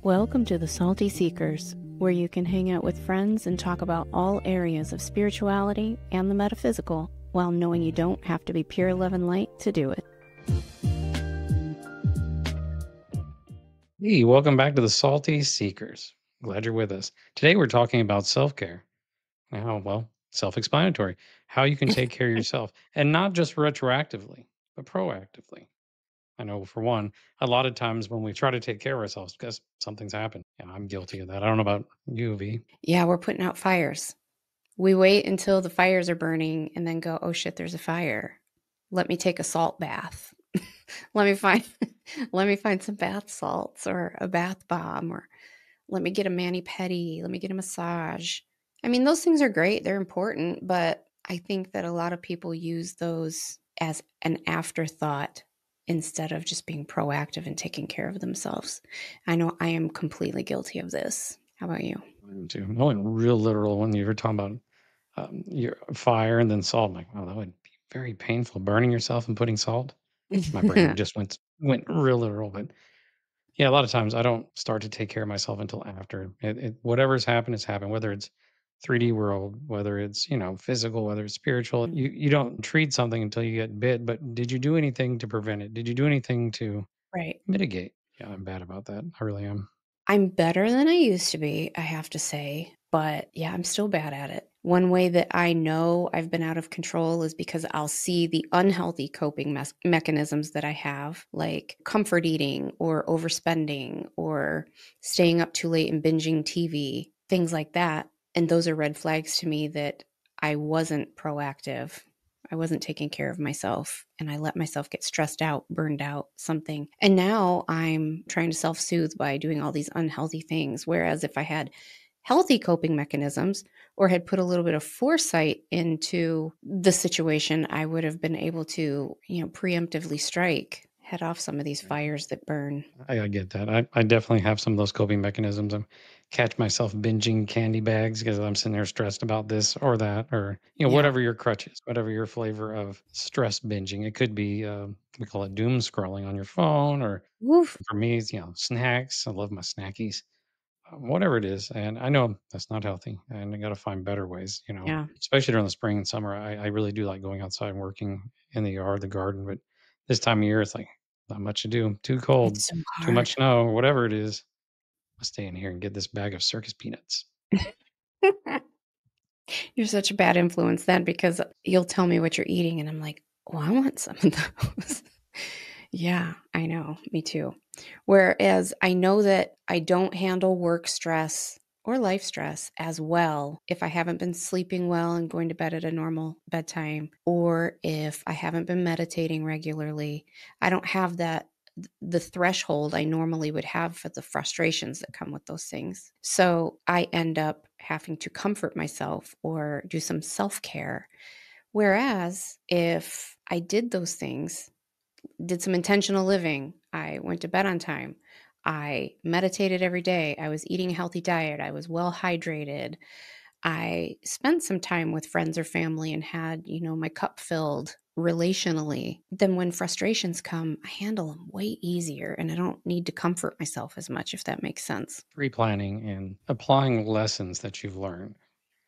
Welcome to the Salty Seekers, where you can hang out with friends and talk about all areas of spirituality and the metaphysical, while knowing you don't have to be pure love and light to do it. Hey, welcome back to the Salty Seekers. Glad you're with us. Today we're talking about self-care. Well, self-explanatory. How you can take care of yourself and not just retroactively, but proactively. I know for one, a lot of times when we try to take care of ourselves because something's happened. And I'm guilty of that. I don't know about you, V. Yeah, we're putting out fires. We wait until the fires are burning and then go, oh shit, there's a fire. Let me take a salt bath. let me find let me find some bath salts or a bath bomb, or let me get a mani-pedi, let me get a massage. I mean, those things are great. They're important, but I think that a lot of people use those as an afterthought instead of just being proactive and taking care of themselves. I know I am completely guilty of this. How about you? Too. I went real literal when you were talking about your fire and then salt. I'm like, wow, that would be very painful. Burning yourself and putting salt. My brain just went real literal, but yeah, a lot of times I don't start to take care of myself until after whatever's happened has happened, whether it's 3D world, whether it's, physical, whether it's spiritual. You don't treat something until you get bit, but did you do anything to prevent it? Did you do anything to Right. mitigate? Yeah, I'm bad about that. I really am. I'm better than I used to be, I have to say, but yeah, I'm still bad at it. One way that I know I've been out of control is because I'll see the unhealthy coping mechanisms that I have, like comfort eating or overspending or staying up too late and binging TV, things like that. And those are red flags to me that I wasn't proactive. I wasn't taking care of myself and I let myself get stressed out, burned out, something. And now I'm trying to self soothe by doing all these unhealthy things. Whereas if I had healthy coping mechanisms or had put a little bit of foresight into the situation, I would have been able to, preemptively strike, head off some of these fires that burn. I get that. I definitely have some of those coping mechanisms. I catch myself binging candy bags because I'm sitting there stressed about this or that, or Yeah. whatever your crutch is, whatever your flavor of stress binging. It could be we call it doom scrolling on your phone, or Woof. for me, it's snacks. I love my snackies, whatever it is. And I know that's not healthy, and I got to find better ways. Yeah. Especially during the spring and summer. I really do like going outside and working in the yard, the garden, but this time of year, it's like not much to do. Too cold, It's so too hard. much snow, whatever it is. I'll stay in here and get this bag of circus peanuts. You're such a bad influence then because you'll tell me what you're eating and I'm like, "Oh, I want some of those." Yeah, I know. Me too. Whereas I know that I don't handle work stress or life stress as well if I haven't been sleeping well and going to bed at a normal bedtime, or if I haven't been meditating regularly. I don't have the threshold I normally would have for the frustrations that come with those things. So I end up having to comfort myself or do some self-care. Whereas if I did those things, did some intentional living, I went to bed on time, I meditated every day, I was eating a healthy diet, I was well hydrated, I spent some time with friends or family and had, my cup filled relationally, then when frustrations come, I handle them way easier and I don't need to comfort myself as much, if that makes sense. Pre-planning and applying lessons that you've learned.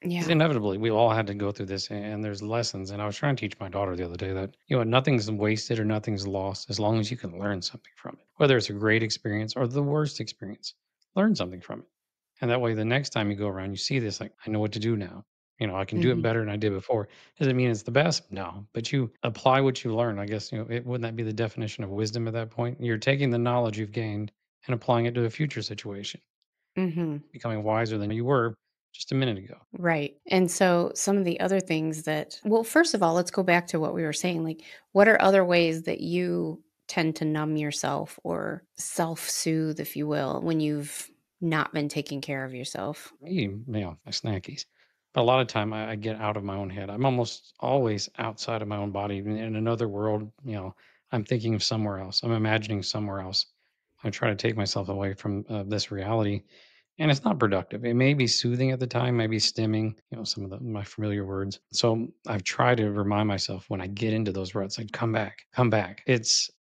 Because Yeah. inevitably, we all had to go through this, and there's lessons. And I was trying to teach my daughter the other day that nothing's wasted or nothing's lost as long as you can learn something from it. Whether it's a great experience or the worst experience, learn something from it. And that way, the next time you go around, you see this like, I know what to do now. I can do it Mhm. better than I did before. Does it mean it's the best? No, but you apply what you learn. I guess wouldn't that be the definition of wisdom at that point? You're taking the knowledge you've gained and applying it to a future situation, Mhm. becoming wiser than you were just a minute ago. Right. And so some of the other things that, well, first of all, let's go back to what we were saying. Like, what are other ways that you tend to numb yourself or self soothe, if you will, when you've not been taking care of yourself? Me, my snackies. But a lot of time I get out of my own head. I'm almost always outside of my own body in another world. I'm thinking of somewhere else. I'm imagining somewhere else. I try to take myself away from this reality. and it's not productive. It may be soothing at the time, maybe stimming, some of my familiar words. So I've tried to remind myself when I get into those ruts, like come back, come back.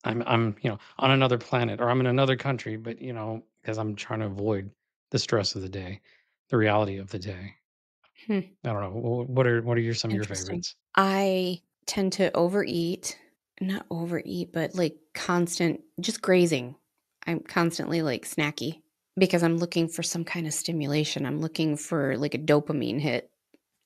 I'm on another planet or I'm in another country, but because I'm trying to avoid the stress of the day, the reality of the day. Hmm, I don't know. What are your some of your interesting. favorites? I tend to overeat, not overeat, but like constant, just grazing. I'm constantly like snacky because I'm looking for some kind of stimulation. I'm looking for like a dopamine hit,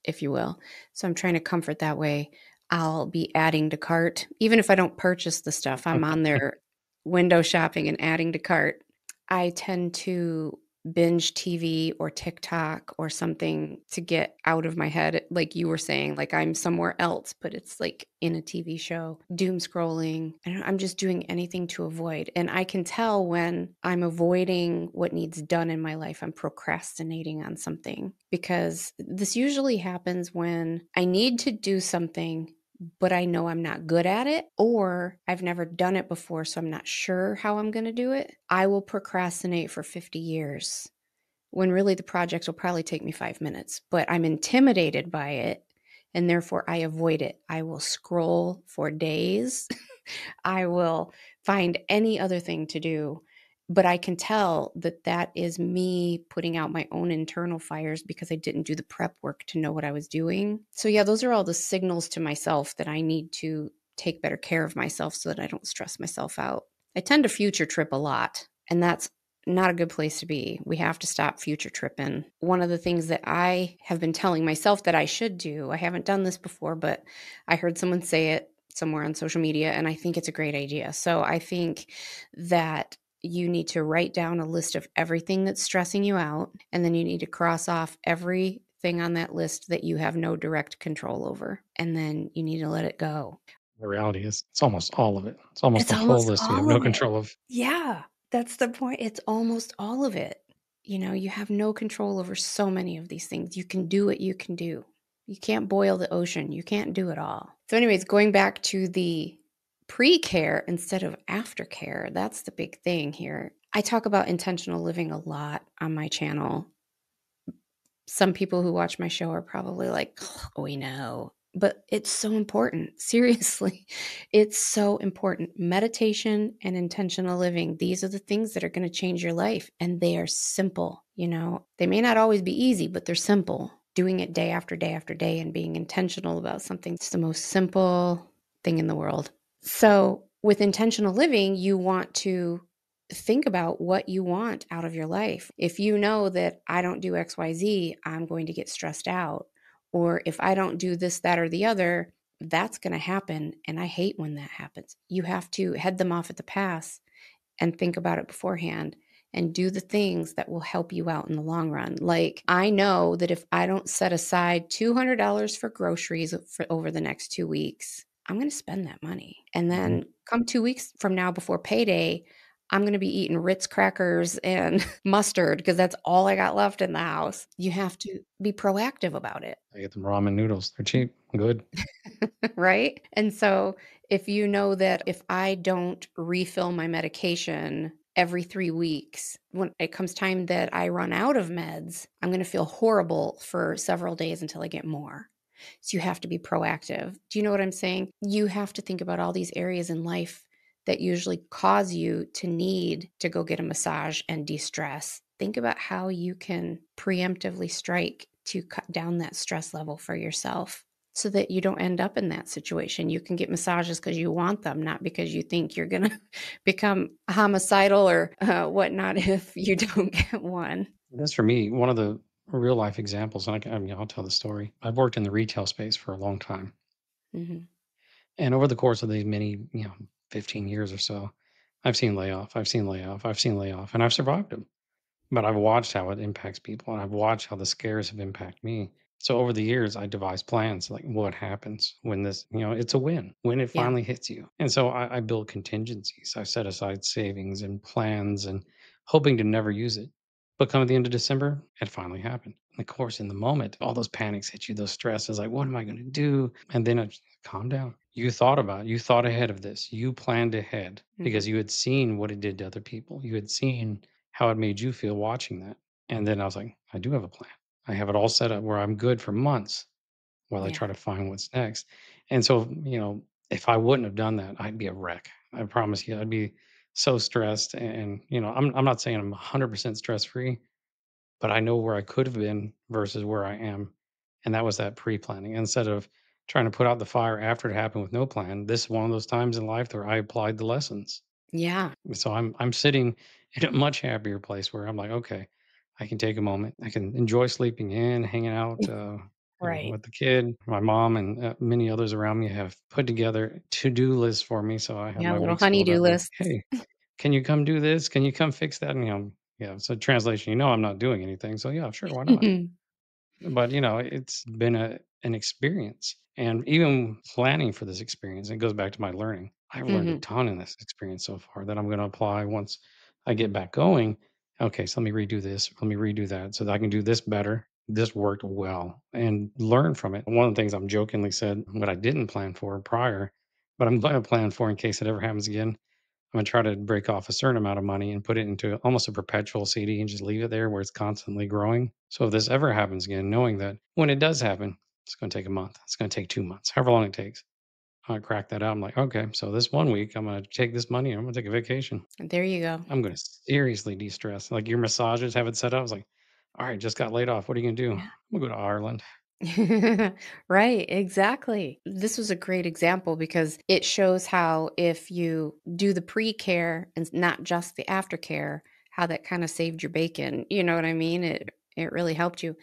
if you will. So I'm trying to comfort that way. I'll be adding to cart. Even if I don't purchase the stuff, I'm on there window shopping and adding to cart. I tend to binge TV or TikTok or something to get out of my head. Like you were saying, like I'm somewhere else, but it's like in a TV show, doom scrolling. And I'm just doing anything to avoid. And I can tell when I'm avoiding what needs done in my life, I'm procrastinating on something because this usually happens when I need to do something but I know I'm not good at it, or I've never done it before, so I'm not sure how I'm going to do it, I will procrastinate for 50 years when really the project will probably take me 5 minutes. But I'm intimidated by it, and therefore I avoid it. I will scroll for days. I will find any other thing to do. But I can tell that that is me putting out my own internal fires because I didn't do the prep work to know what I was doing. So, yeah, those are all the signals to myself that I need to take better care of myself so that I don't stress myself out. I tend to future trip a lot, and that's not a good place to be. We have to stop future tripping. One of the things that I have been telling myself that I should do, I haven't done this before, but I heard someone say it somewhere on social media, and I think it's a great idea. So I think that you need to write down a list of everything that's stressing you out, and then you need to cross off everything on that list that you have no direct control over, and then you need to let it go. The reality is, it's almost all of it. It's almost It's the whole almost list we have all no of it. control of. Yeah, that's the point. It's almost all of it. You have no control over so many of these things. You can do what you can do. You can't boil the ocean. You can't do it all. So, anyways, going back to the pre care instead of aftercare, that's the big thing here. I talk about intentional living a lot on my channel. Some people who watch my show are probably like, "Oh, we know." But it's so important. Seriously, it's so important. Meditation and intentional living, these are the things that are going to change your life. And they are simple. They may not always be easy, but they're simple. Doing it day after day after day and being intentional about something, it's the most simple thing in the world. So, with intentional living, you want to think about what you want out of your life. If you know that I don't do XYZ, I'm going to get stressed out. Or if I don't do this, that, or the other, that's going to happen. And I hate when that happens. You have to head them off at the pass and think about it beforehand and do the things that will help you out in the long run. Like, I know that if I don't set aside $200 for groceries for over the next 2 weeks, I'm going to spend that money. And Mhm. then come 2 weeks from now before payday, I'm going to be eating Ritz crackers and mustard because that's all I got left in the house. You have to be proactive about it. I get them ramen noodles. They're cheap, good. Right? And so if you know that if I don't refill my medication every 3 weeks, when it comes time that I run out of meds, I'm going to feel horrible for several days until I get more. So you have to be proactive. Do you know what I'm saying? You have to think about all these areas in life that usually cause you to need to go get a massage and de stress. Think about how you can preemptively strike to cut down that stress level for yourself so that you don't end up in that situation. You can get massages because you want them, not because you think you're going to become homicidal or whatnot if you don't get one. That's for me, one of the real life examples, and I mean, I'll tell the story. I've worked in the retail space for a long time. Hmm. And over the course of these many, 15 years or so, I've seen layoff, I've seen layoff, I've seen layoff, and I've survived them. But I've watched how it impacts people, and I've watched how the scares have impacted me. So over the years, I devised plans like what happens when this, it's a win, when it Yeah. finally hits you. And so I build contingencies. I set aside savings and plans and hoping to never use it. But come at the end of December, it finally happened. And of course, in the moment, all those panics hit you, those stresses like, what am I going to do? And then I just calm down. You thought ahead of this, you planned ahead because Hmm. you had seen what it did to other people. You had seen how it made you feel watching that. And then I was like, I do have a plan. I have it all set up where I'm good for months while I try Yeah. to find what's next. And so, if I wouldn't have done that, I'd be a wreck. I promise you, I'd be so stressed. And I'm not saying I'm 100% stress free, but I know where I could have been versus where I am. And that was that pre planning. Instead of trying to put out the fire after it happened with no plan, this is one of those times in life where I applied the lessons. Yeah. So I'm sitting in a much happier place where I'm like, okay, I can take a moment. I can enjoy sleeping in, hanging out, Right. with the kid. My mom and many others around me have put together to-do lists for me, so I have Yeah, my little weeks filled honey-do out with, lists. hey, can you come do this? Can you come fix that? And yeah. So translation, I'm not doing anything. So yeah, sure, why not? But, it's been an experience, and even planning for this experience, it goes back to my learning. I've learned a Mhm. ton in this experience so far that I'm gonna apply once I get back going. Okay, so let me redo this, let me redo that so that I can do this better. This worked well, and learn from it. One of the things I'm jokingly said, what I didn't plan for prior, but I'm gonna plan for in case it ever happens again, I'm gonna try to break off a certain amount of money and put it into almost a perpetual CD and just leave it there where it's constantly growing. So if this ever happens again, knowing that when it does happen, it's gonna take a month, it's gonna take 2 months, however long it takes. I crack that out. I'm like, okay, so this one week I'm gonna take this money and I'm gonna take a vacation. There you go. I'm gonna seriously de-stress. Like your massages have it set up. I was like, all right, just got laid off. What are you gonna do? I'm Yeah. gonna go to Ireland. Right, exactly. This was a great example because it shows how if you do the pre-care and not just the aftercare, how that kinda saved your bacon, you know what I mean? It really helped you.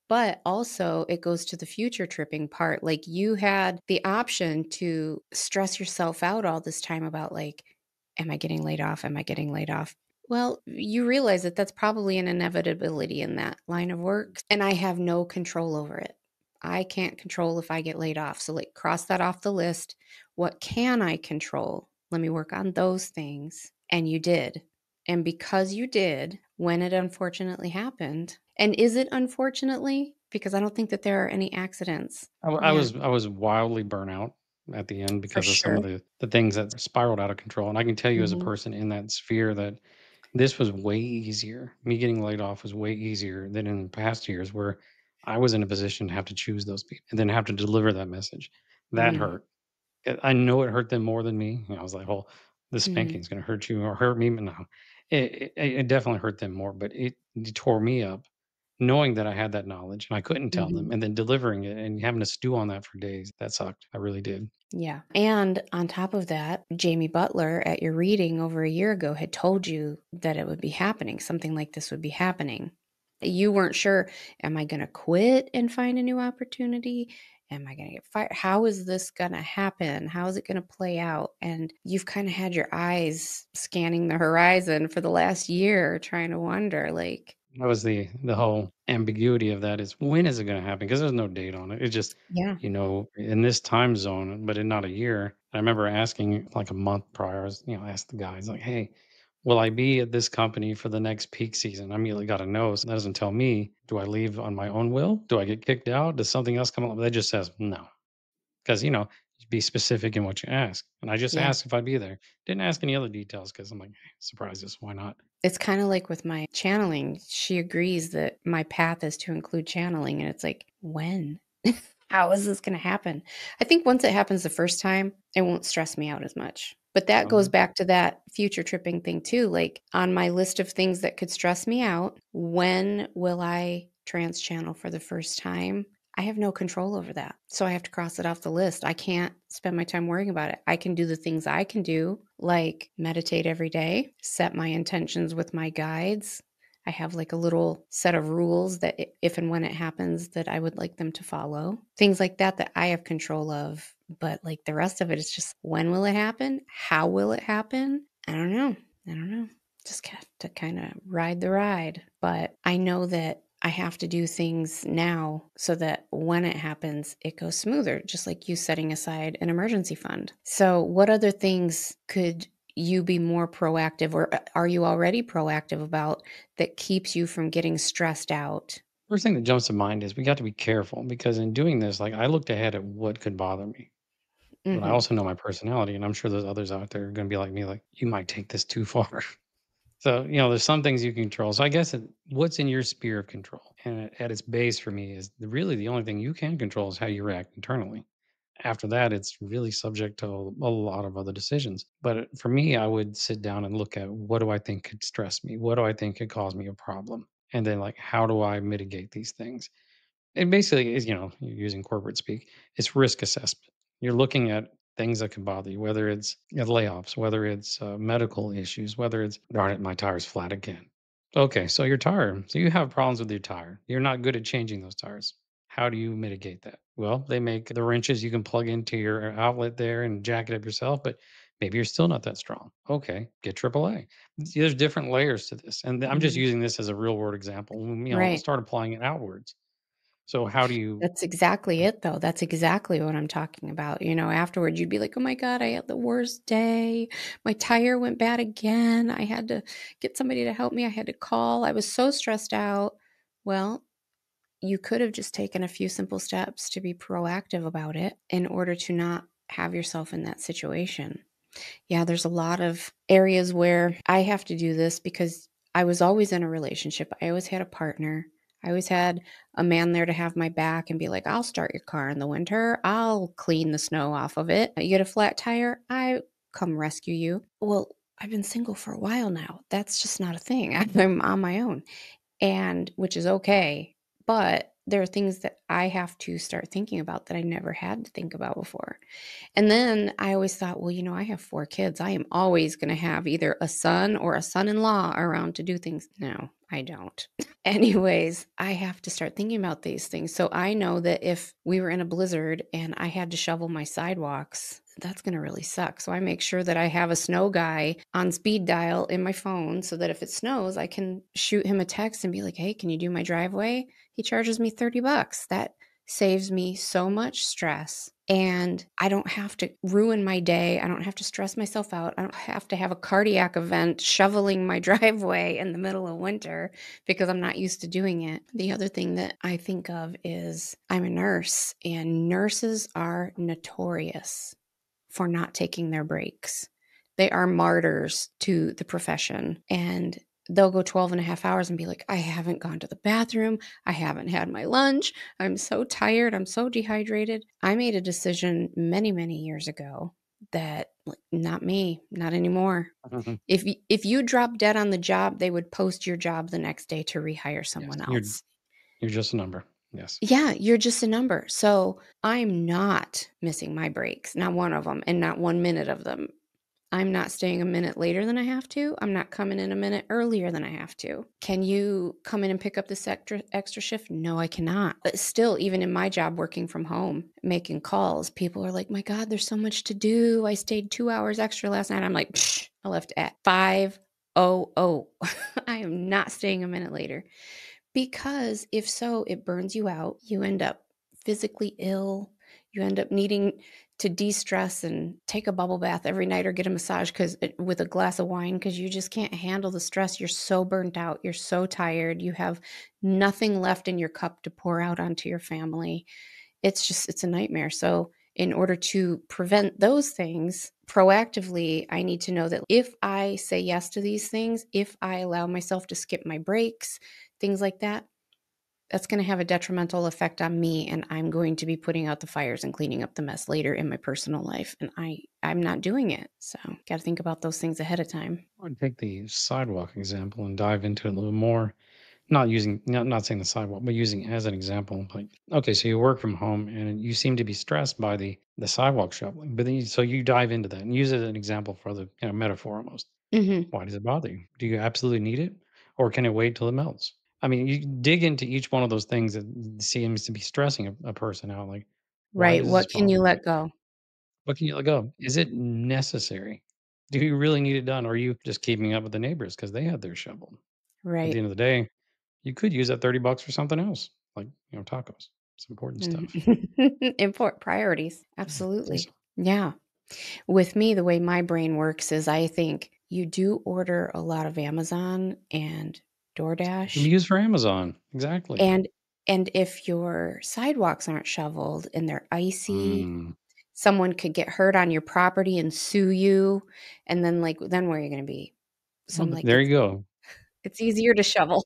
But also it goes to the future tripping part, like, you had the option to stress yourself out all this time about, like, "Am I getting laid off? Am I getting laid off?" Well, you realize that that's probably an inevitability in that line of work, and I have no control over it. I can't control if I get laid off. So, like, cross that off the list. What can I control? Let me work on those things. And you did. And because you did, when it unfortunately happened, and is it unfortunately? Because I don't think that there are any accidents. I Yeah, was wildly burnt out at the end for because of some sure. of the things that spiraled out of control. And I can tell you as a Mhm, person in that sphere that this was way easier. Me getting laid off was way easier than in past years where I was in a position to have to choose those people and then have to deliver that message. That mm, hurt. I know it hurt them more than me. I was like, "Oh, the mhm, spanking's gonna hurt you or hurt me." But no, it definitely hurt them more. But it tore me up knowing that I had that knowledge and I couldn't tell mhm. them, and then delivering it and having to stew on that for days. That sucked. I really did. Yeah. And on top of that, Jamie Butler at your reading over a year ago had told you that it would be happening. Something like this would be happening. You weren't sure, am I going to quit and find a new opportunity? Am I going to get fired? How is this going to happen? How is it going to play out? And you've kind of had your eyes scanning the horizon for the last year, trying to wonder, like, That was the whole ambiguity of that is when is it gonna happen? Because there's no date on it. It's just, yeah. in this time zone, but in not a year. I remember asking like a month prior, I was, asked the guys like, "Hey, will I be at this company for the next peak season?" I immediately got a no. So that doesn't tell me, do I leave on my own will? Do I get kicked out? Does something else come up? That just says no. Because, be specific in what you ask. And I just Yeah. asked if I'd be there. Didn't ask any other details because I'm like, hey, surprises, why not? It's kinda like with my channeling. She agrees that my path is to include channeling, and it's like, "When? How is this gonna happen?" I think once it happens the first time, it won't stress me out as much. But that goes Um, back to that future tripping thing too, like, on my list of things that could stress me out, when will I trans channel for the first time? I have no control over that, so I have to cross it off the list. I can't spend my time worrying about it. I can do the things I can do, like meditate every day, set my intentions with my guides. I have like a little set of rules that if and when it happens that I would like them to follow. Things like that that I have control of, but like the rest of it is just when will it happen? How will it happen? I don't know. I don't know. Just have to kind of ride the ride. But I know that I have to do things now so that when it happens, it goes smoother, just like you setting aside an emergency fund. So, what other things could you be more proactive, or are you already proactive about that keeps you from getting stressed out? First thing that jumps to mind is we got to be careful because in doing this, like I looked ahead at what could bother me, but I Mhm. also know my personality, and I'm sure there's others out there are going to be like me, like you might take this too far. So, there's some things you can control. So I guess what's in your sphere of control? And at its base for me is really the only thing you can control is how you react internally. After that, it's really subject to a lot of other decisions. But for me, I would sit down and look at what do I think could stress me? What do I think could cause me a problem? And then, like, how do I mitigate these things? It basically is, you're using corporate speak, it's risk assessment. You're looking at things that can bother you, whether it's layoffs, whether it's medical issues, whether it's, darn it, my tire's flat again. Okay, so your tire. So you have problems with your tire. You're not good at changing those tires. How do you mitigate that? Well, they make the wrenches you can plug into your outlet there and jack it up yourself, but maybe you're still not that strong. Okay, get AAA. See, there's different layers to this. And I'm just Mhm. using this as a real world example. Right. Start applying it outwards. So how do you That's exactly it, though. That's exactly what I'm talking about. Afterward, you'd be like, oh my God, I had the worst day. My tire went bad again. I had to get somebody to help me. I had to call. I was so stressed out. Well, you could have just taken a few simple steps to be proactive about it in order to not have yourself in that situation. Yeah, there's a lot of areas where I have to do this because I was always in a relationship. I always had a partner. I always had a man there to have my back and be like, I'll start your car in the winter. I'll clean the snow off of it. You get a flat tire, I come rescue you. Well, I've been single for a while now. That's just not a thing. I'm on my own, and which is okay. But there are things that I have to start thinking about that I never had to think about before. And then I always thought, well, I have 4 kids. I am always going to have either a son or a son-in-law around to do things. No, I don't. Anyways, I have to start thinking about these things. So I know that if we were in a blizzard and I had to shovel my sidewalks, that's going to really suck. So I make sure that I have a snow guy on speed dial in my phone so that if it snows, I can shoot him a text and be like, hey, can you do my driveway? He charges me $30. That saves me so much stress, and I don't have to ruin my day. I don't have to stress myself out. I don't have to have a cardiac event shoveling my driveway in the middle of winter because I'm not used to doing it. The other thing that I think of is I'm a nurse, and nurses are notorious for not taking their breaks. They are martyrs to the profession, and they'll go 12 and a half hours and be like, I haven't gone to the bathroom. I haven't had my lunch. I'm so tired. I'm so dehydrated. I made a decision many, many years ago that, like, not me, not anymore. Mhm. If you drop dead on the job, they would post your job the next day to rehire Yes, someone you're else. you're just a number. Yes. Yeah, you're just a number. So I'm not missing my breaks, not one of them, and not 1 minute of them. I'm not staying a minute later than I have to. I'm not coming in a minute earlier than I have to. Can you come in and pick up this extra shift? No, I cannot. But still, even in my job working from home, making calls, people are like, my God, there's so much to do. I stayed 2 hours extra last night. I'm like, psh, I left at 5:00. I am not staying a minute later. Because if so, it burns you out. You end up physically ill. You end up needing to de-stress and take a bubble bath every night or get a massage with a glass of wine because you just can't handle the stress. You're so burnt out. You're so tired. You have nothing left in your cup to pour out onto your family. It's a nightmare. So in order to prevent those things proactively, I need to know that if I say yes to these things, if I allow myself to skip my breaks, things like that, that's going to have a detrimental effect on me, and I'm going to be putting out the fires and cleaning up the mess later in my personal life, and I'm not doing it. So got to think about those things ahead of time. I would take the sidewalk example and dive into it a little more. Not saying the sidewalk, but using it as an example. Like, okay, so you work from home and you seem to be stressed by the sidewalk shoveling, but then so you dive into that and use it as an example for the metaphor almost. Hmm. Why does it bother you? Do you absolutely need it, or can it wait till it melts? I mean, you dig into each one of those things that seems to be stressing a person out. Like, why Right. does this What can you bother me? let go? What can you let go? Is it necessary? Do you really need it done, or are you just keeping up with the neighbors because they had their shovel? At the Right. end of the day, you could use that $30 for something else, like, tacos. It's important stuff. Import priorities. Yeah, I think Absolutely. so. Yeah. With me, the way my brain works is I think you do order a lot of Amazon and It can be DoorDash. used for Amazon. Exactly. And and if your sidewalks aren't shoveled and they're icy, Mm. someone could get hurt on your property and sue you, and then, like, then where are you gonna be? So Well, I'm like, there you go. it's easier to shovel,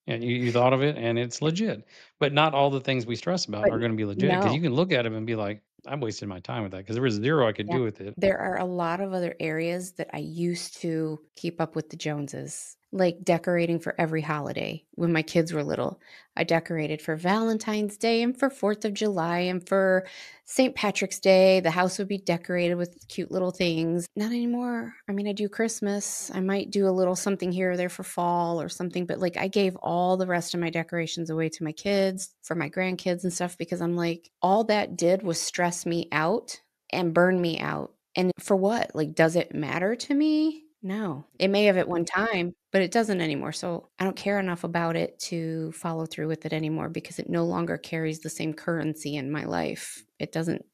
And you thought of it, and it's legit. But not all the things we stress about but are gonna be legit because no. you can look at 'em and be like, "I'm wasting my time with that because there was 0 I could Yeah. do with it." There are a lot of other areas that I used to keep up with the Joneses, like decorating for every holiday when my kids were little. I decorated for Valentine's Day and for 4th of July and for St. Patrick's Day. The house would be decorated with cute little things. Not anymore. I mean, I do Christmas. I might do a little something here or there for fall or something, but like I gave all the rest of my decorations away to my kids, for my grandkids and stuff, because I'm like, all that did was stress me out and burn me out. And for what? Like, does it matter to me? No. It may have at one time, but it doesn't anymore. So I don't care enough about it to follow through with it anymore because it no longer carries the same currency in my life. It doesn't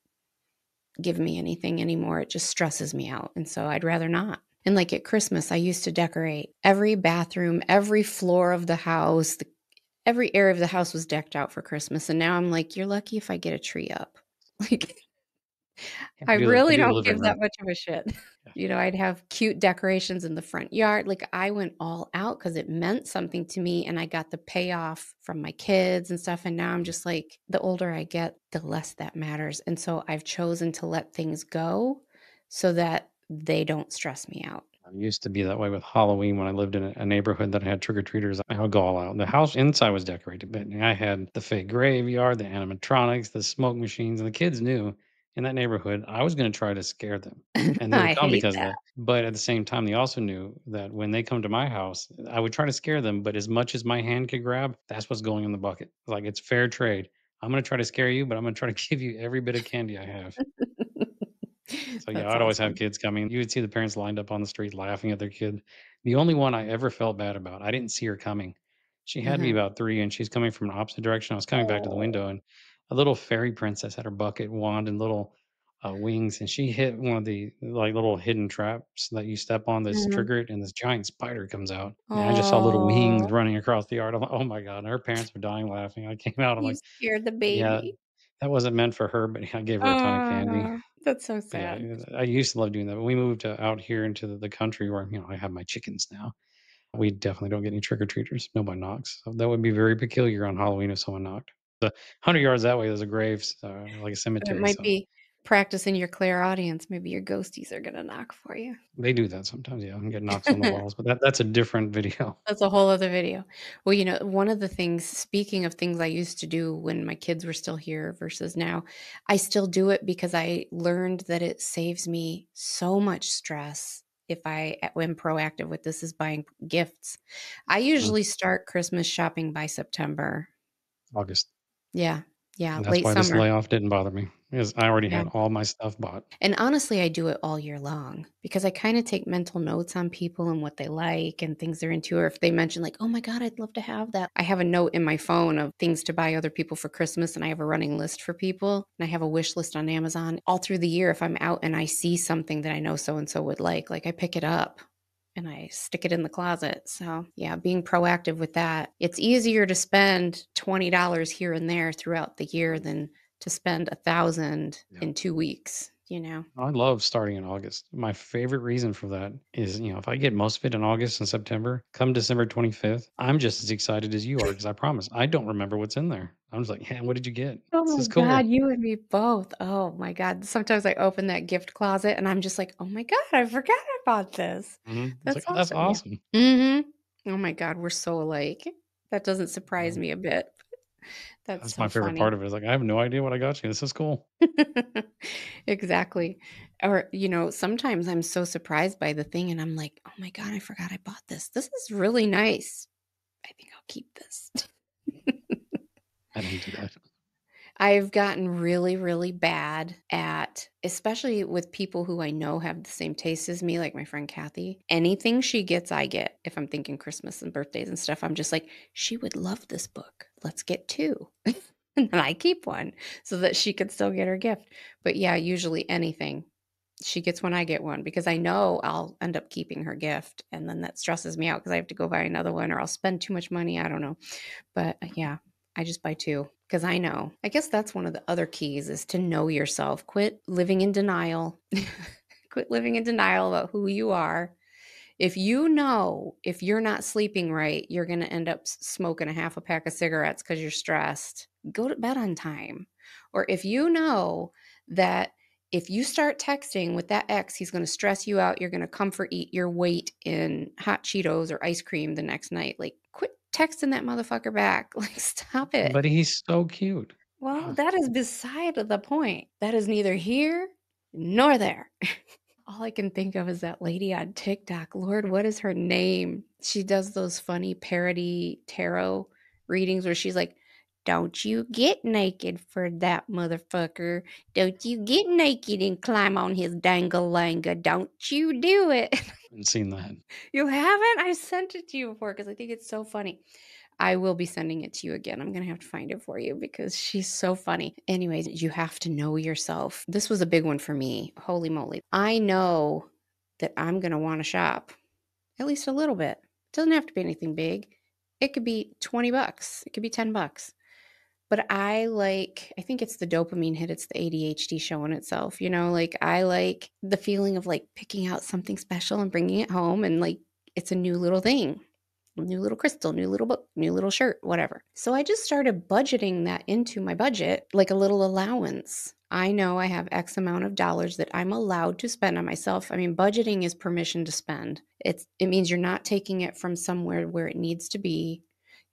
give me anything anymore. It just stresses me out. And so I'd rather not. And like at Christmas, I used to decorate every bathroom, every floor of the house, every area of the house was decked out for Christmas. And now I'm like, you're lucky if I get a tree up. Like, Yeah, I I really do the don't living give room. that much of a shit. Yeah. You know, I'd have cute decorations in the front yard. Like, I went all out because it meant something to me, and I got the payoff from my kids and stuff, and now I'm just like, the older I get, the less that matters, and so I've chosen to let things go so that they don't stress me out. I used to be that way with Halloween when I lived in a neighborhood that had trick-or-treaters. I would go all out. The house inside was decorated, but I had the fake graveyard, the animatronics, the smoke machines, and the kids knew in that neighborhood I was gonna try to scare them, and they would I come hate because of that. that. But at the same time, they also knew that when they come to my house, I would try to scare them, but as much as my hand could grab, that's what's going in the bucket. Like, it's fair trade. I'm gonna try to scare you, but I'm gonna try to give you every bit of candy I have. So, yeah, That's I'd always have awesome. kids coming. You would see the parents lined up on the street laughing at their kid. The only one I ever felt bad about, I didn't see her coming. She had to be Uh-huh. about 3, and she's coming from an opposite direction. I was coming back to the Oh. window, and a little fairy princess had her bucket wand and little, wings, and she hit one of the, like, little hidden traps that you step on that's Mhm. triggered, and this giant spider comes out, and I just saw little wings Aw, running across the yard. I'm like, "Oh my god," and her parents were dying laughing. I came out, I'm you like, scared the "Yeah, baby. that wasn't meant for her," but I gave her a ton of candy. Oh, that's so But yeah, sad. I used to love doing that. When we moved, out here into the country where, I have my chickens now, we definitely don't get any trick or treaters. Nobody knocks. So that would be very peculiar on Halloween if someone knocked. The 100 yards that way, there's a grave, like a It cemetery, might so be practicing your clairaudience. Maybe your ghosties are gonna knock for you. they do that sometimes, yeah, and get knocks on the walls, but that's a different video. That's a whole other video. Well, you know, one of the things, speaking of things I used to do when my kids were still here versus now, I still do it because I learned that it saves me so much stress if I am proactive with this, is buying gifts. I Mhm. usually start Christmas shopping by September. August, Yeah. Yeah, and that's late why this summer. layoff didn't bother me, because I already Yeah. had all my stuff bought. And honestly, I do it all year long because I kind of take mental notes on people and what they like and things they're into. Or if they mention, like, oh my God, I'd love to have that. I have a note in my phone of things to buy other people for Christmas. And I have a running list for people. And I have a wish list on Amazon all through the year. If I'm out and I see something that I know so and so would like I pick it up and I stick it in the closet. So, yeah, being proactive with that. It's easier to spend $20 here and there throughout the year Mhm. than to spend 1,000 Yeah. in 2 weeks, you know? I love starting in August. My favorite reason for that is, if I get most of it in August and September, come December 25th, I'm just as excited as you are because I promise I don't remember what's in there. I'm just like, "Hey, what did you get? Oh This my is God, cool." you and me both. Oh my God. Sometimes I open that gift closet and I'm just like, oh my God, I forgot I bought this. It's That's like, "Oh, that's awesome. Yeah. awesome." Oh my God, we're so alike. That doesn't surprise Um, me a bit. That's that's my so favorite funny. part of it is like, I have no idea what I got you. This is cool. Exactly. Or, you know, sometimes I'm so surprised by the thing and I'm like, oh my God, I forgot I bought this. This is really nice. I think I'll keep this. I don't do that. I've gotten really, really bad at, especially with people who I know have the same taste as me, like my friend Kathy. Anything she gets, I get. If I'm thinking Christmas and birthdays and stuff, I'm just like, she would love this book. Let's get two. And then I keep one so that she could still get her gift. But yeah, usually anything. She gets one, I get one because I know I'll end up keeping her gift. And then that stresses me out because I have to go buy another one or I'll spend too much money. I don't know. But yeah, I just buy 2 because I know. I guess that's one of the other keys is to know yourself. Quit living in denial. Quit living in denial about who you are If you know if you're not sleeping right, you're gonna end up smoking a half a pack of cigarettes because you're stressed, go to bed on time. Or if you know that if you start texting with that ex, he's gonna stress you out, you're gonna comfort eat your weight in hot Cheetos or ice cream the next night. Like, quit texting that motherfucker back. Like, stop it. But he's so cute. Well, that is beside the point. That is neither here nor there. All I can think of is that lady on TikTok. Lord, what is her name? She does those funny parody tarot readings where she's like, "Don't you get naked for that motherfucker. Don't you get naked and climb on his dangalanga. Don't you do it." Haven't seen that. You haven't? I sent it to you before because I think it's so funny. I will be sending it to you again. I'm gonna have to find it for you because she's so funny. Anyways, you have to know yourself. This was a big one for me. Holy moly. I know that I'm gonna want to shop at least a little bit. It doesn't have to be anything big. It could be 20 bucks. It could be 10 bucks. But I think it's the dopamine hit, it's the ADHD showing itself, like, I like the feeling of, like, picking out something special and bringing it home and, like, it's a new little thing, new little crystal, new little book, new little shirt, whatever. So I just started budgeting that into my budget, like a little allowance. I know I have X amount of dollars that I'm allowed to spend on myself. I mean, budgeting is permission to spend. It means you're not taking it from somewhere where it needs to be.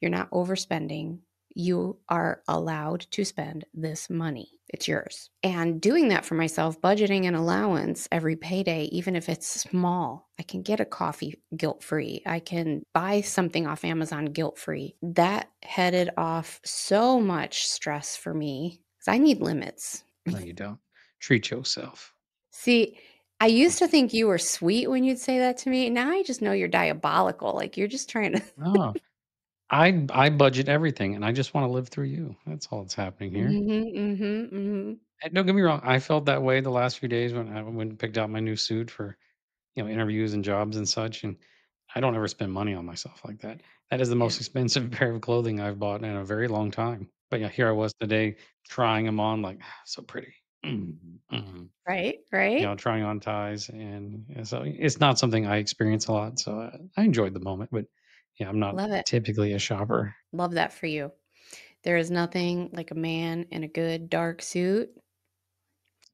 You're not overspending. You are allowed to spend this money. It's yours. And doing that for myself, budgeting an allowance every payday, even if it's small, I can get a coffee guilt free. I can buy something off Amazon guilt free. That headed off so much stress for me because I need limits. No, you don't. Treat yourself. See, I used to think you were sweet when you'd say that to me. Now I just know you're diabolical. Like you're just trying to. No, I budget everything, and I just wanna live through you. That's all that's happening here. Mhm, mhm, mhm. And don't get me wrong, I felt that way the last few days when I went and picked out my new suit for, interviews and jobs and such, and I don't ever spend money on myself like that. That is the Yeah. most expensive pair of clothing I've bought in a very long time. But, yeah, here I was today trying them on, like, "So pretty." Right, right. Trying on ties, and so it's not something I experience a lot, so I enjoyed the moment, but, yeah, I'm not Love it. typically a shopper. Love that for you. There is nothing like a man in a good dark suit.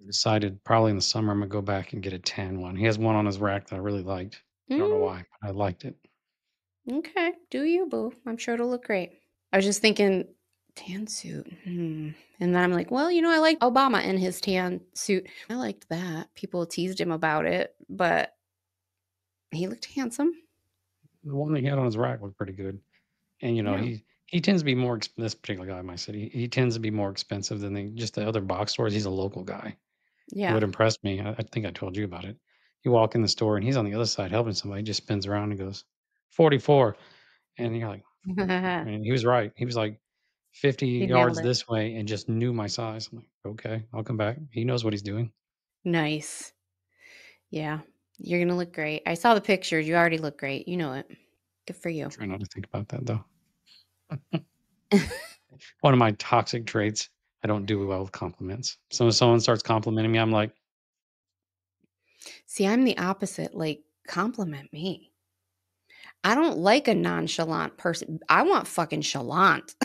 Decided probably in the summer I'm gonna go back and get a tan one. He has one on his rack that I really liked. I don't know Mm, why, but I liked it. okay, do you, boo? I'm sure it'll look great. I was just thinking, tan suit. And then I'm like, well, I like Obama in his tan suit. I liked that. People teased him about it, but he looked handsome. The one that he had on his rack looked pretty good, and, Yeah. he tends to be more ex this particular guy in my city, he tends to be more expensive than the other box stores. He's a local guy. Yeah. What impressed me, I think I told you about it. You walk in the store and he's on the other side helping somebody, he just spins around and goes, 44, and you're like, and he was right. He was like 50 He nailed yards it. this way and just knew my size. I'm like, "Okay, I'll come back." He knows what he's doing. Nice. Yeah. You're going to look great. I saw the pictures. You already look great. You know it. Good for you. Try not to think about that, though. One of my toxic traits, I don't do well with compliments. So if someone starts complimenting me, I'm like, See, I'm the opposite. Like, compliment me. I don't like a nonchalant person. I want fucking chalant.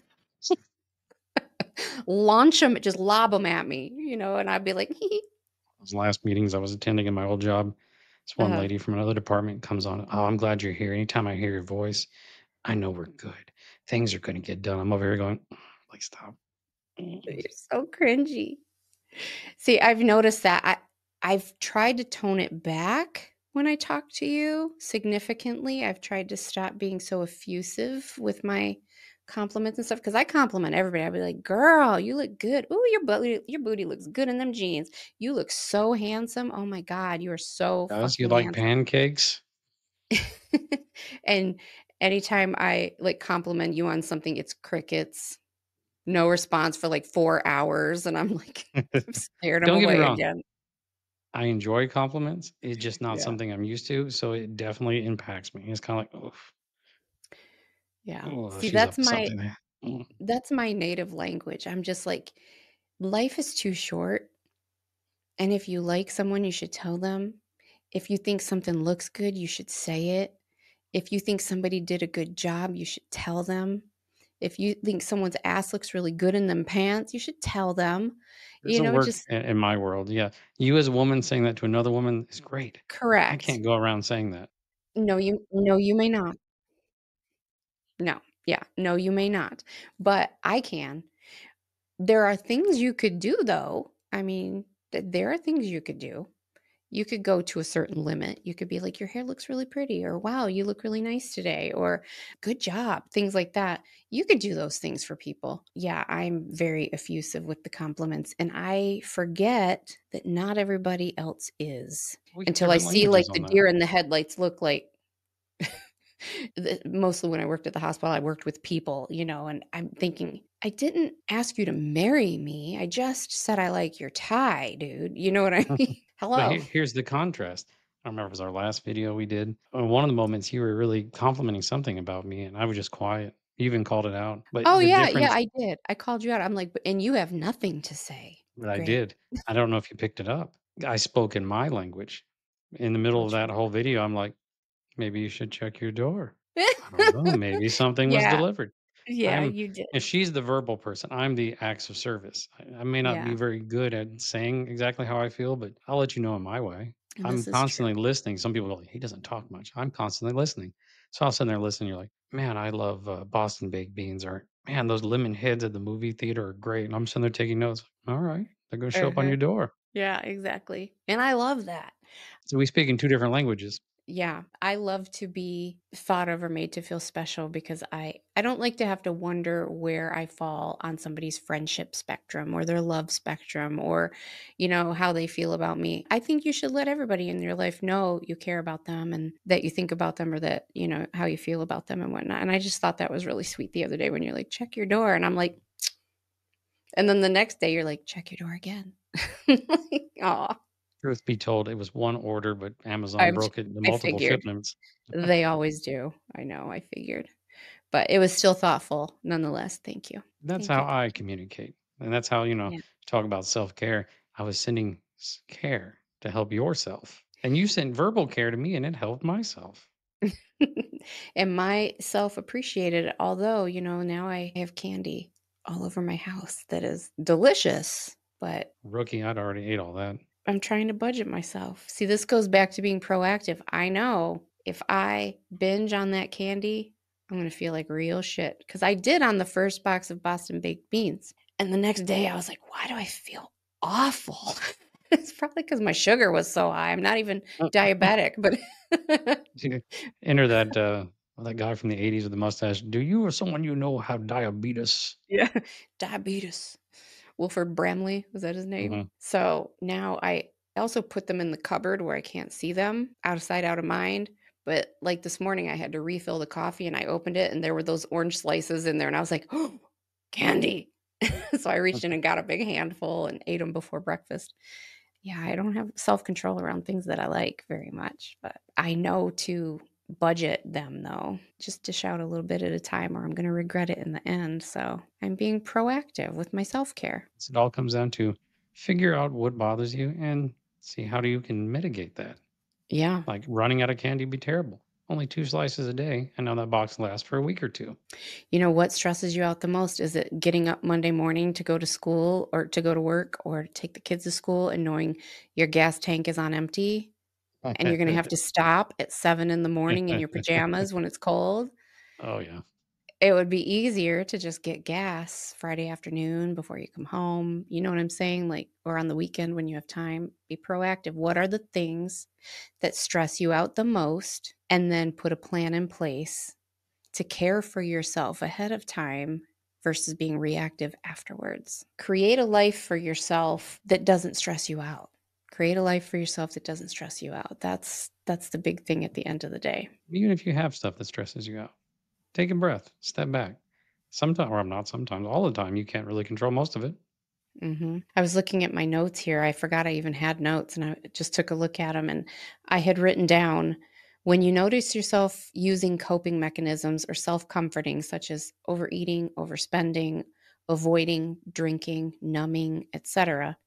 Launch them, just lob them at me, and I'd be like, those last meetings I was attending in my old job, this one uh, lady from another department comes on, "Oh, I'm glad you're here. Anytime I hear your voice, I know we're good. Things are gonna get done." I'm over here going, "Like, stop." you're so cringy. See, I've noticed that I've tried to tone it back when I talk to you significantly. I've tried to stop being so effusive with my compliments and stuff because I compliment everybody. I'd be like, "Girl, you look good. Ooh, your booty looks good in them jeans. You look so handsome. Oh my god, you are so Does you fucking like handsome." pancakes? And anytime I like compliment you on something, it's crickets. No response for like 4 hours, and I'm like, I've scared him Don't get me away wrong. again. I enjoy compliments. It's just not Yeah. something I'm used to, so it definitely impacts me. It's kinda like, "Oof, Yeah. oh, See, she's up to something there." Mm. that's my native language. I'm just like, life is too short, and if you like someone, you should tell them. If you think something looks good, you should say it. If you think somebody did a good job, you should tell them. If you think someone's ass looks really good in them pants, you should tell them. Doesn't work Just in my world, yeah. You as a woman saying that to another woman is great. I correct. can't go around saying that. No, you may not. No. Yeah. No, you may not. But I can. There are things you could do though. I mean, there are things you could do. You could go to a certain limit. You could be like, your hair looks really pretty, or wow, you look really nice today, or good job, things like that. You could do those things for people. Yeah, I'm very effusive with the compliments, and I forget that not everybody else is We got until I different see like languages the on that. deer in the headlights look like mostly when I worked at the hospital, I worked with people, and I'm thinking, I didn't ask you to marry me. I just said I like your tie, dude. You know what I mean? But Hello. here's the contrast. I don't remember if it was our last video we did. One of the moments you were really complimenting something about me, and I was just quiet. You even called it out. But Oh, the yeah, yeah, difference I did. I called you out. I'm like, "And you have nothing to say." that I Great. did, I don't know if you picked it up. I spoke in my language. In the middle of Don't that you whole video, I'm like, maybe you should check your door. I don't know. Maybe something was Yeah, delivered. yeah, I'm you did. and she's the verbal person. I'm the acts of service. I may not be Yeah, very good at saying exactly how I feel, but I'll let you know in my way. and I'm this is true. constantly listening. Some people go, he doesn't talk much. I'm constantly listening. So I'll sit there listening. You're like, man, I love Boston baked beans, or man, those lemon heads at the movie theater are great. And I'm sitting there taking notes. All right, they're going to show up on Uh-huh. your door. Yeah, exactly, and I love that. So we speak in two different languages. Yeah, I love to be thought of or made to feel special because I don't like to have to wonder where I fall on somebody's friendship spectrum or their love spectrum or how they feel about me. I think you should let everybody in your life know you care about them and that you think about them or that, how you feel about them and whatnot. And I just thought that was really sweet the other day when you're like, check your door. And I'm like, and then the next day you're like, check your door again. Like, aw, Truth be told, it was one order, but Amazon I'm, broke it into I multiple figured. shipments. They always do. I know, I figured. But it was still thoughtful nonetheless. Thank you. That's Thank you, how thank I you. communicate, and that's how, Yeah. talk about self-care. I was sending care to help yourself, and you sent verbal care to me, and it helped myself. And myself appreciated it, although, now I have candy all over my house that is delicious, but Rookie, I'd already ate all that. I'm trying to budget myself. See, this goes back to being proactive. I know if I binge on that candy, I'm going to feel like real shit. Because I did on the first box of Boston baked beans. And the next day I was like, why do I feel awful? It's probably because my sugar was so high. I'm not even diabetic, but You enter that guy from the '80s with the mustache. Do you or someone you know have diabetes? yeah, diabetes. Wilford Bramley, was that his name? Mhm. So now I also put them in the cupboard where I can't see them, out of sight, out of mind. But like this morning, I had to refill the coffee and I opened it and there were those orange slices in there. And I was like, oh, candy. So I reached in and got a big handful and ate them before breakfast. Yeah, I don't have self control around things that I like very much, but I know to budget them though. Just dish out a little bit at a time or I'm going to regret it in the end. So I'm being proactive with my self care. So it all comes down to figure out what bothers you and see how you can mitigate that. Yeah. Like running out of candy would be terrible. Only 2 slices a day, and now that box lasts for a week or 2. You know what stresses you out the most? Is it getting up Monday morning to go to school or to go to work or take the kids to school and knowing your gas tank is on empty and you're going to have to stop at 7 in the morning in your pajamas when it's cold? Oh, yeah. It would be easier to just get gas Friday afternoon before you come home. You know what I'm saying? Like, or on the weekend when you have time, be proactive. What are the things that stress you out the most? And then put a plan in place to care for yourself ahead of time versus being reactive afterwards. Create a life for yourself that doesn't stress you out. Create a life for yourself that doesn't stress you out. That's the big thing at the end of the day. Even if you have stuff that stresses you out, take a breath, step back. Sometimes, or I'm not sometimes, all the time, you can't really control most of it. I was looking at my notes here. I forgot I even had notes and I just took a look at them and I had written down when you notice yourself using coping mechanisms or self-comforting such as overeating, overspending, avoiding, drinking, numbing, etc.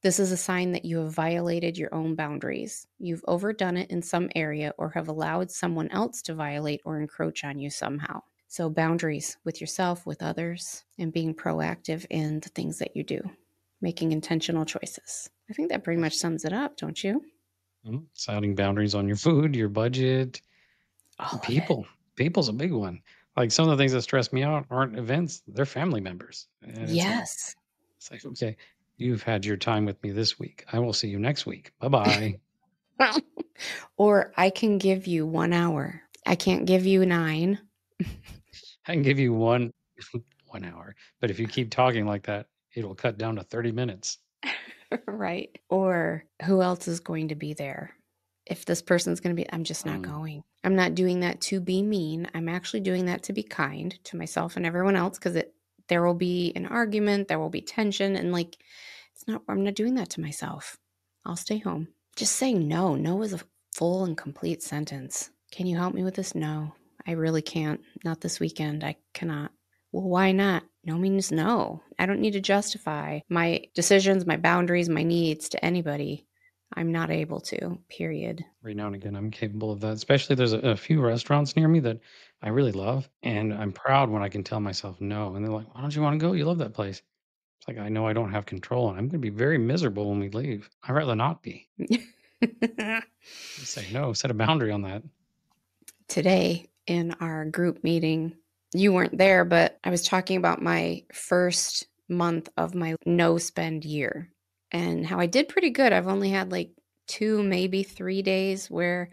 This is a sign that you have violated your own boundaries. You've overdone it in some area or have allowed someone else to violate or encroach on you somehow. So, boundaries with yourself, with others, and being proactive in the things that you do, making intentional choices. I think that pretty much sums it up, don't you? Setting boundaries on your food, your budget, All of it. people. People's a big one. Like some of the things that stress me out aren't events, they're family members. And Yes. it's like, okay, you've had your time with me this week. I will see you next week. Bye bye. Or I can give you 1 hour. I can't give you nine. I can give you 1 hour. But if you keep talking like that, it'll cut down to 30 minutes. Right. Or who else is going to be there? If this person's going to be, I'm just not Um, going. I'm not doing that to be mean. I'm actually doing that to be kind to myself and everyone else because there will be an argument, there will be tension, and like it's not. I'm not doing that to myself. I'll stay home. Just saying no. No is a full and complete sentence. Can you help me with this? No, I really can't. Not this weekend. I cannot. Well, why not? No means no. I don't need to justify my decisions, my boundaries, my needs to anybody. I'm not able to, period. every now and again, I'm capable of that. Especially there's a few restaurants near me that I really love. And I'm proud when I can tell myself no. And they're like, why don't you want to go? You love that place. It's like, I know I don't have control and I'm going to be very miserable when we leave. I'd rather not be. Just say no, set a boundary on that. Today in our group meeting, you weren't there, but I was talking about my first month of my no spend year and how I did pretty good. I've only had like 2, maybe 3 days where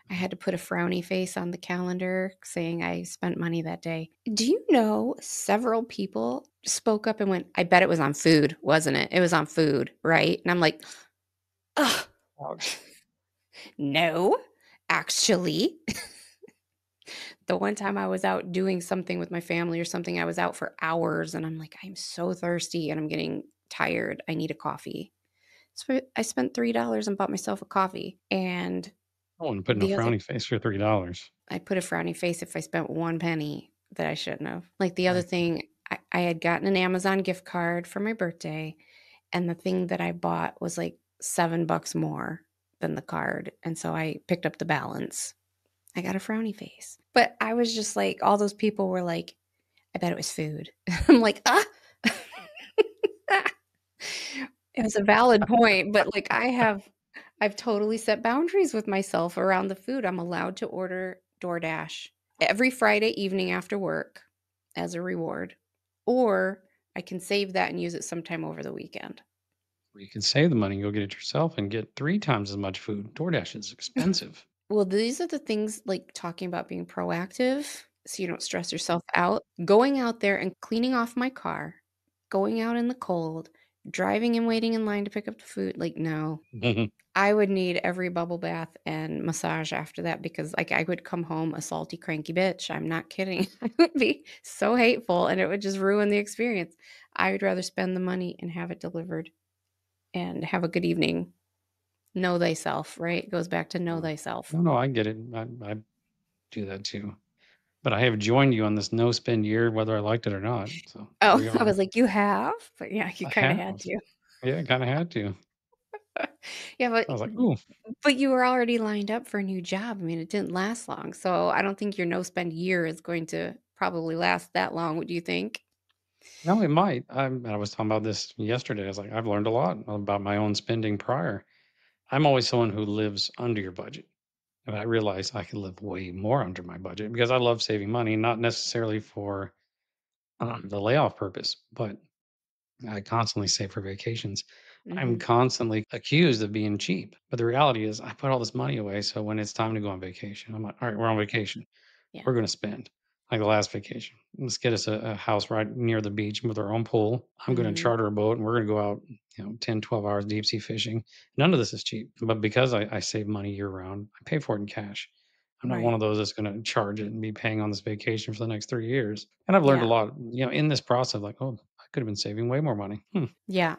I had to put a frowny face on the calendar saying I spent money that day. Do you know several people spoke up and went, I bet it was on food, wasn't it? It was on food, right? And I'm like, ugh, Ouch. no, actually. The one time I was out doing something with my family or something, I was out for hours and I'm like, I'm so thirsty and I'm getting tired. I need a coffee. So I spent $3 and bought myself a coffee. And I wouldn't put no the other, frowny face for $3. I put a frowny face if I spent 1 penny that I shouldn't have. Like the other Exactly. thing, I had gotten an Amazon gift card for my birthday, and the thing that I bought was like $7 more than the card. And so I picked up the balance. I got a frowny face. But I was just like, all those people were like, I bet it was food. I'm like, ah. It was a valid point, but like I've totally set boundaries with myself around the food. I'm allowed to order DoorDash every Friday evening after work as a reward, or I can save that and use it sometime over the weekend. Or you can save the money and go get it yourself and get 3 times as much food. DoorDash is expensive. Well, these are the things like talking about being proactive so you don't stress yourself out. Going out there and cleaning off my car, going out in the cold, driving and waiting in line to pick up the food. Like, no, I would need every bubble bath and massage after that because like I would come home a salty, cranky bitch. I'm not kidding. I would be so hateful and it would just ruin the experience. I would rather spend the money and have it delivered and have a good evening. Know thyself, right? It goes back to know No, thyself. no, I get it. I do that too. But I have joined you on this no spend year, whether I liked it or not. So here Oh, we I are. was like, "You have?" But yeah, you I kinda had have. to. Yeah, kind of had to. Yeah, I was like, ooh, but you were already lined up for a new job. I mean, it didn't last long, so I don't think your no-spend year is going to probably last that long. What do you think? no, it might. I was talking about this yesterday. I was like, I've learned a lot about my own spending prior. I'm always someone who lives under your budget. And I realized I could live way more under my budget because I love saving money, not necessarily for the layoff purpose, but I constantly save for vacations. I'm Mhm. constantly accused of being cheap. But the reality is, I put all this money away. So when it's time to go on vacation, I'm like, all right, we're on vacation. Yeah. We're going to spend like the last vacation. Let's get us a house right near the beach with our own pool. I'm going to Mhm. charter a boat and we're going to go out, 10, 12 hours deep sea fishing. None of this is cheap. But because I save money year round, I pay for it in cash. I'm not one Right. of those that's going to charge it and be paying on this vacation for the next 3 years. And I've learned a Yeah. lot, in this process, like, oh, I could have been saving way more money. Yeah.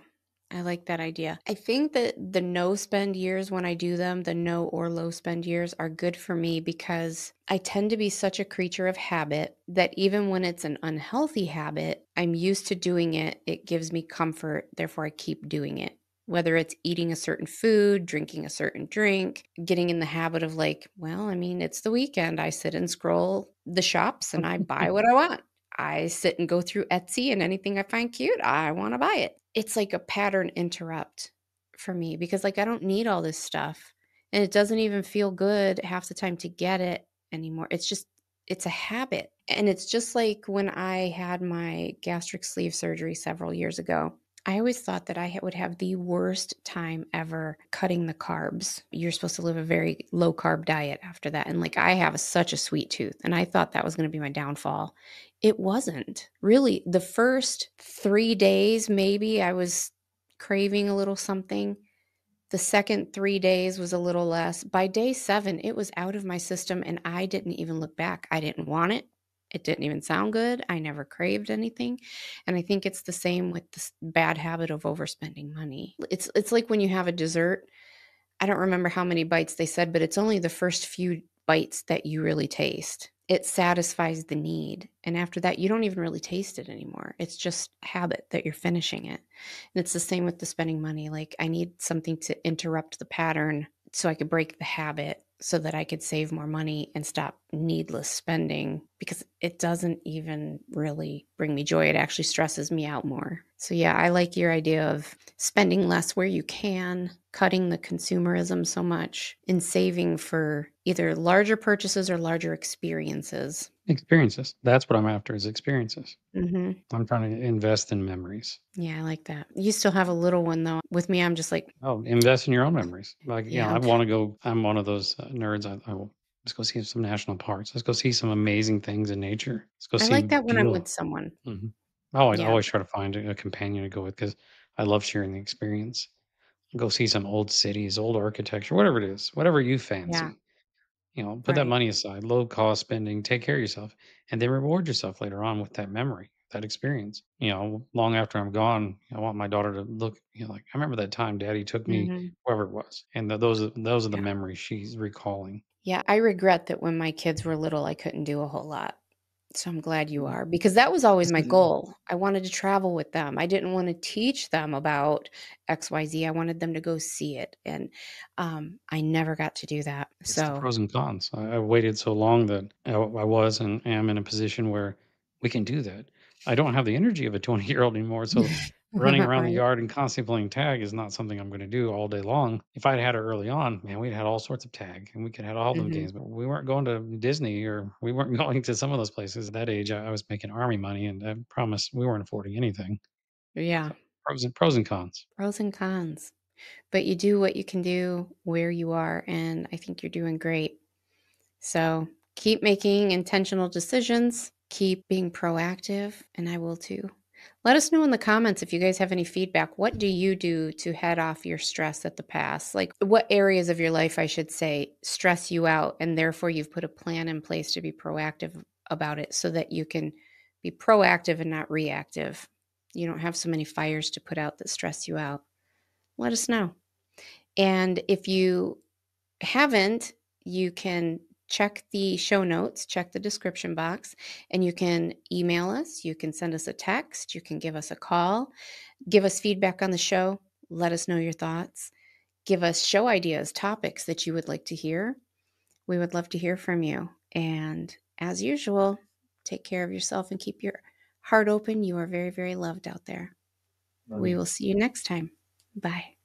I like that idea. I think that the no spend years when I do them, the no or low spend years are good for me because I tend to be such a creature of habit that even when it's an unhealthy habit, I'm used to doing it. It gives me comfort. Therefore, I keep doing it. whether it's eating a certain food, drinking a certain drink, getting in the habit of like, well, I mean, it's the weekend. I sit and scroll the shops and I buy what I want. I sit and go through Etsy and anything I find cute, I want to buy it. It's like a pattern interrupt for me because like I don't need all this stuff. And it doesn't even feel good half the time to get it anymore. It's a habit. And it's just like when I had my gastric sleeve surgery several years ago. I always thought that I would have the worst time ever cutting the carbs. You're supposed to live a very low carb diet after that. And like I have such a sweet tooth, and I thought that was going to be my downfall. It wasn't. Really, the first 3 days, maybe I was craving a little something. The second 3 days was a little less. By day 7, it was out of my system and I didn't even look back. I didn't want it. It didn't even sound good. I never craved anything. And I think it's the same with this bad habit of overspending money. It's like when you have a dessert. I don't remember how many bites they said, but it's only the first few bites that you really taste. It satisfies the need. And after that, you don't even really taste it anymore. It's just habit that you're finishing it. And it's the same with the spending money. Like, I need something to interrupt the pattern so I could break the habit so that I could save more money and stop needless spending because it doesn't even really bring me joy. It actually stresses me out more. So, yeah, I like your idea of spending less where you can, cutting the consumerism so much, and saving for either larger purchases or larger experiences. Experiences. That's what I'm after is experiences. Hmm. I'm trying to invest in memories. Yeah, I like that. You still have a little one, though. With me, I'm just like, Oh, invest in your own memories. Like, yeah, I wanna go I'm one of those, nerds. I will let's go see some national parks. Let's go see some amazing things in nature. Let's go I see like that when I'm with beautiful. someone. Mhm. I Yeah, always try to find a companion to go with because I love sharing the experience. Go see some old cities, old architecture, whatever it is, whatever you yeah, fancy. Put that right. money aside, low cost spending, take care of yourself, and then reward yourself later on with that memory, that experience. Long after I'm gone, I want my daughter to look, like, I remember that time daddy took me Hmm. wherever it was. And those are the Yeah. memories she's recalling. Yeah, I regret that when my kids were little, I couldn't do a whole lot. So I'm glad you Mm. are because that was always This my is goal. I wanted to travel with them. I didn't want to teach them about XYZ. I wanted them to go see it. And I never got to do that. It's the So, pros and cons. I waited so long that I was and am in a position where we can do that. I don't have the energy of a 20-year-old anymore, so running around the right. yard and constantly playing tag is not something I'm going to do all day long. If I'd had her early on, man, we'd had all sorts of tag and we could have all them Hmm. games, but we weren't going to Disney or we weren't going to some of those places. At that age, I was making army money, and I promise we weren't affording anything. Yeah. So pros and cons. Pros and cons. But you do what you can do where you are. And I think you're doing great. So keep making intentional decisions, keep being proactive, and I will too. Let us know in the comments if you guys have any feedback. What do you do to head off your stress at the pass? Like, what areas of your life, I should say, stress you out, and therefore you've put a plan in place to be proactive about it so that you can be proactive and not reactive. You don't have so many fires to put out that stress you out. Let us know. And if you haven't, you can check the show notes, check the description box, and you can email us. You can send us a text. You can give us a call, give us feedback on the show. Let us know your thoughts. Give us show ideas, topics that you would like to hear. We would love to hear from you. And as usual, take care of yourself and keep your heart open. You are very, very loved out there. Love We you. will see you next time. Bye.